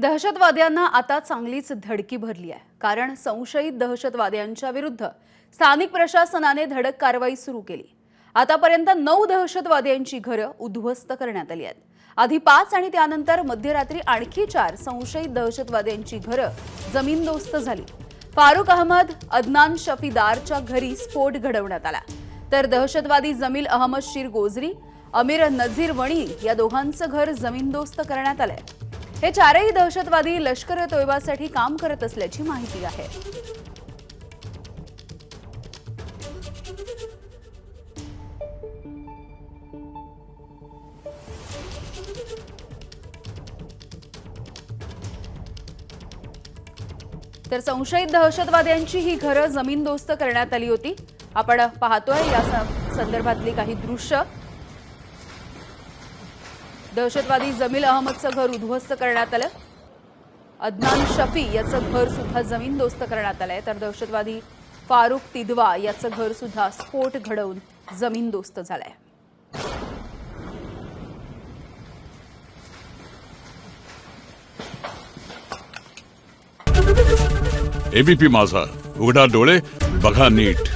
दहशतवाद्यांना आता चांगलीच धडकी भरली आहे। कारण संशयित दहशतवाद्यांच्या विरुद्ध स्थानिक प्रशासनाने धडक कारवाई सुरू केली। आतापर्यंत 9 दहशतवाद्यांची घरे उद्ध्वस्त करण्यात आली आहेत। आधी 5 आणि त्यानंतर मध्यरात्री आणखी 4 संशयित दहशतवाद्यांची घरे जमीनदोस्त झाली। फारुक अहमद, अदनान शफीदारच्या घरी स्फोट घडवण्यात आला, तर दहशतवादी जमील अहमद शीर गोजरी, अमीर नझीर वणी या दोघांचं घर जमीनदोस्त करण्यात आलंय। हे चारही दहशतवादी लष्कर-ए-तोयबासाठी काम करत असल्याची माहिती आहे। तर संशयित दहशतवाद्यांची ही घरे जमीनदोस्त करण्यात आली होती। आपण पाहतोय या संदर्भातली काही दृश्य। दहशतवादी जमील अहमदचं घर उद्ध्वस्त करण्यात आलं। अदनान शफी याचं घर सुद्धा जमीनदोस्त करण्यात आलंय, तर दहशतवादी फारुक तिदवा याचं घर सुद्धा स्फोट घडवून जमीनदोस्त झालंय। एबीपी माझा, उघडा डोळे बघा नीट।